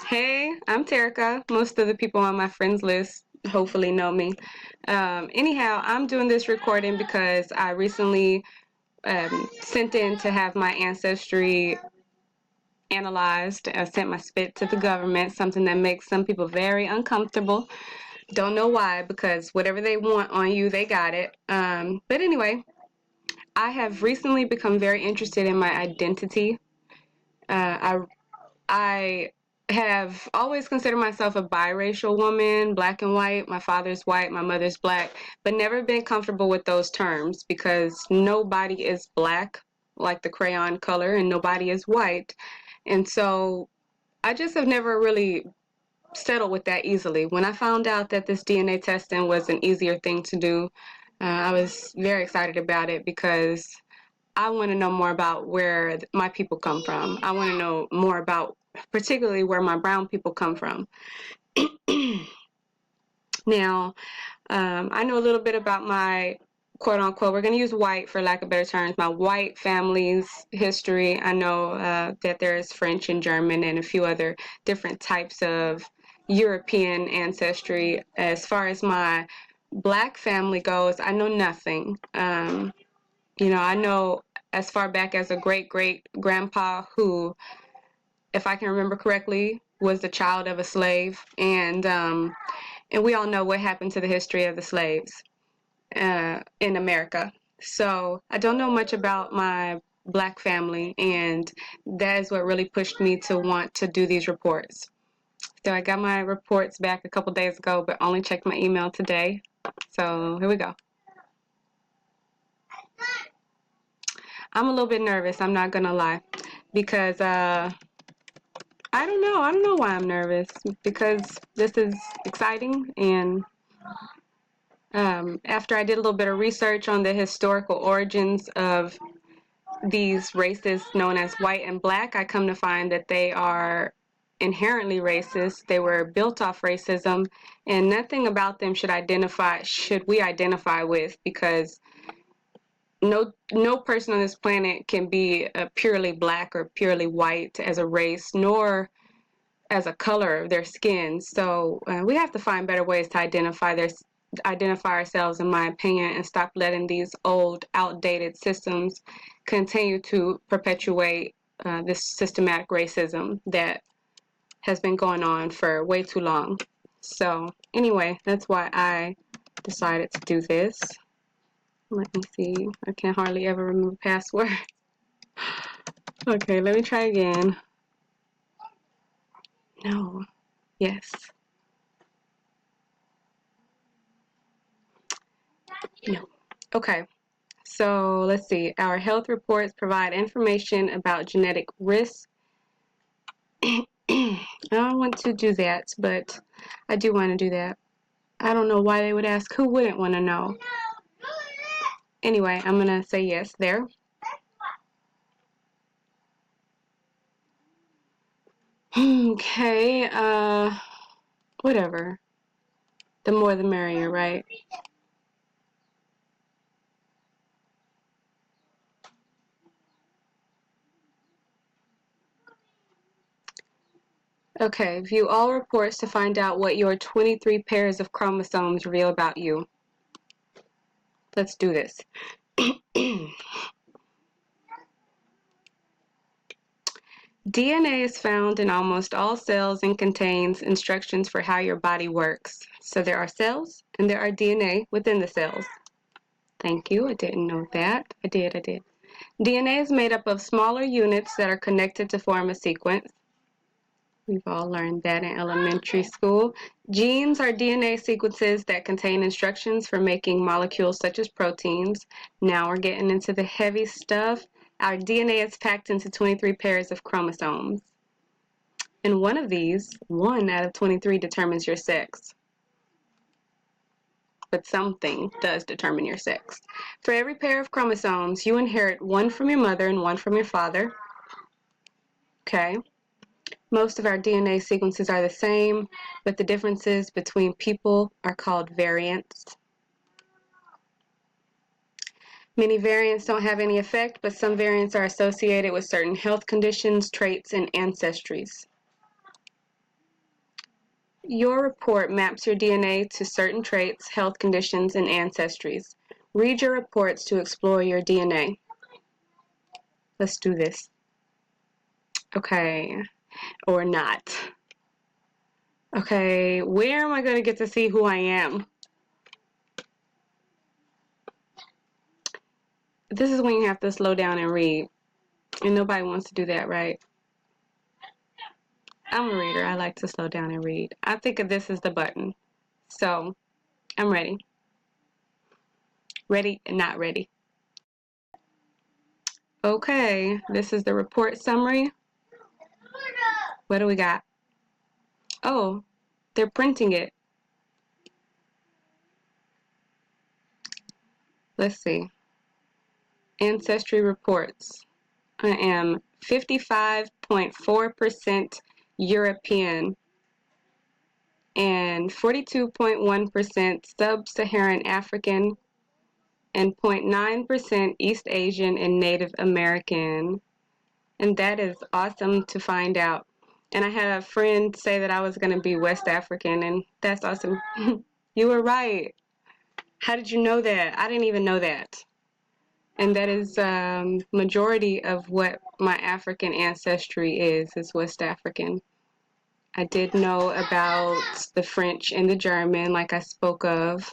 Hey, I'm Terrica. Most of the people on my friends list hopefully know me. Anyhow, I'm doing this recording because I recently sent in to have my ancestry analyzed. I sent my spit to the government, something that makes some people very uncomfortable. Don't know why, because whatever they want on you, they got it. But anyway, I have recently become very interested in my identity. I have always considered myself a biracial woman, black and white. My father's white, my mother's black, but never been comfortable with those terms because nobody is black like the crayon color and nobody is white. And so I just have never really settled with that easily. When I found out that this DNA testing was an easier thing to do, I was very excited about it because I want to know more about where my people come from. I want to know more about particularly where my brown people come from. Now, I know a little bit about my quote unquote, we're going to use white for lack of better terms, my white family's history. I know that there's French and German and a few other different types of European ancestry. As far as my black family goes, I know nothing. I know as far back as a great great grandpa who, if I can remember correctly, was the child of a slave, and we all know what happened to the history of the slaves in America. So I don't know much about my black family, and that is what really pushed me to want to do these reports. So I got my reports back a couple days ago, but only checked my email today. So here we go. I'm a little bit nervous, I'm not gonna lie, because I don't know. I don't know why I'm nervous, because this is exciting, and after I did a little bit of research on the historical origins of these races known as white and black, I come to find that they are inherently racist. They were built off racism, and nothing about them should we identify with, because no person on this planet can be purely black or purely white as a race, nor as a color of their skin. So we have to find better ways to identify ourselves, in my opinion, and stop letting these old, outdated systems continue to perpetuate this systematic racism that has been going on for way too long. So anyway, that's why I decided to do this. Let me see. I can hardly ever remember a password. Okay, let me try again. No. Yes. No. Okay. So let's see. Our health reports provide information about genetic risk. I don't want to do that, but I do want to do that. I don't know why they would ask. Who wouldn't want to know? Anyway, I'm going to say yes there. Okay, whatever. The more the merrier, right? Okay, view all reports to find out what your 23 pairs of chromosomes reveal about you. Let's do this. DNA is found in almost all cells and contains instructions for how your body works. So there are cells and there are DNA within the cells. Thank you. I didn't know that. I did. DNA is made up of smaller units that are connected to form a sequence. We've all learned that in elementary school. Genes are DNA sequences that contain instructions for making molecules such as proteins. Now we're getting into the heavy stuff. Our DNA is packed into 23 pairs of chromosomes. And one of these, 1 out of 23, determines your sex. But something does determine your sex. For every pair of chromosomes, you inherit 1 from your mother and 1 from your father. Okay. Most of our DNA sequences are the same, but the differences between people are called variants. Many variants don't have any effect, but some variants are associated with certain health conditions, traits, and ancestries. Your report maps your DNA to certain traits, health conditions, and ancestries. Read your reports to explore your DNA. Let's do this. Okay, or not. Okay, where am I going to get to see who I am? This is when you have to slow down and read. And nobody wants to do that, right? I'm a reader. I like to slow down and read. I think of this as the button. So, I'm ready. Ready and not ready. Okay, this is the report summary. What do we got? Oh, they're printing it. Let's see. Ancestry reports. I am 55.4% European and 42.1% Sub-Saharan African and 0.9% East Asian and Native American. And that is awesome to find out. And I had a friend say that I was going to be West African, and that's awesome. You were right. How did you know that? I didn't even know that. And that is majority of what my African ancestry is West African. I did know about the French and the German, like I spoke of.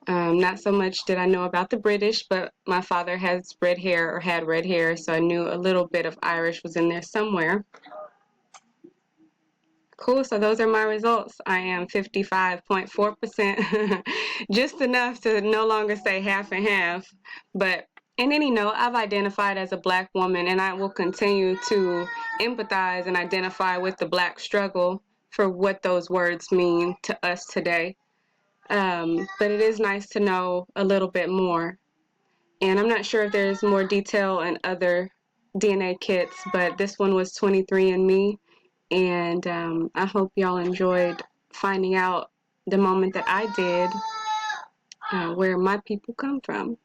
Not so much did I know about the British, but my father has red hair or had red hair, so I knew a little bit of Irish was in there somewhere. Cool, so those are my results. I am 55.4%, just enough to no longer say half and half. But in any note, I've identified as a Black woman, and I will continue to empathize and identify with the Black struggle for what those words mean to us today. But it is nice to know a little bit more. And I'm not sure if there's more detail in other DNA kits, but this one was 23andMe. And I hope y'all enjoyed finding out the moment that I did where my people come from.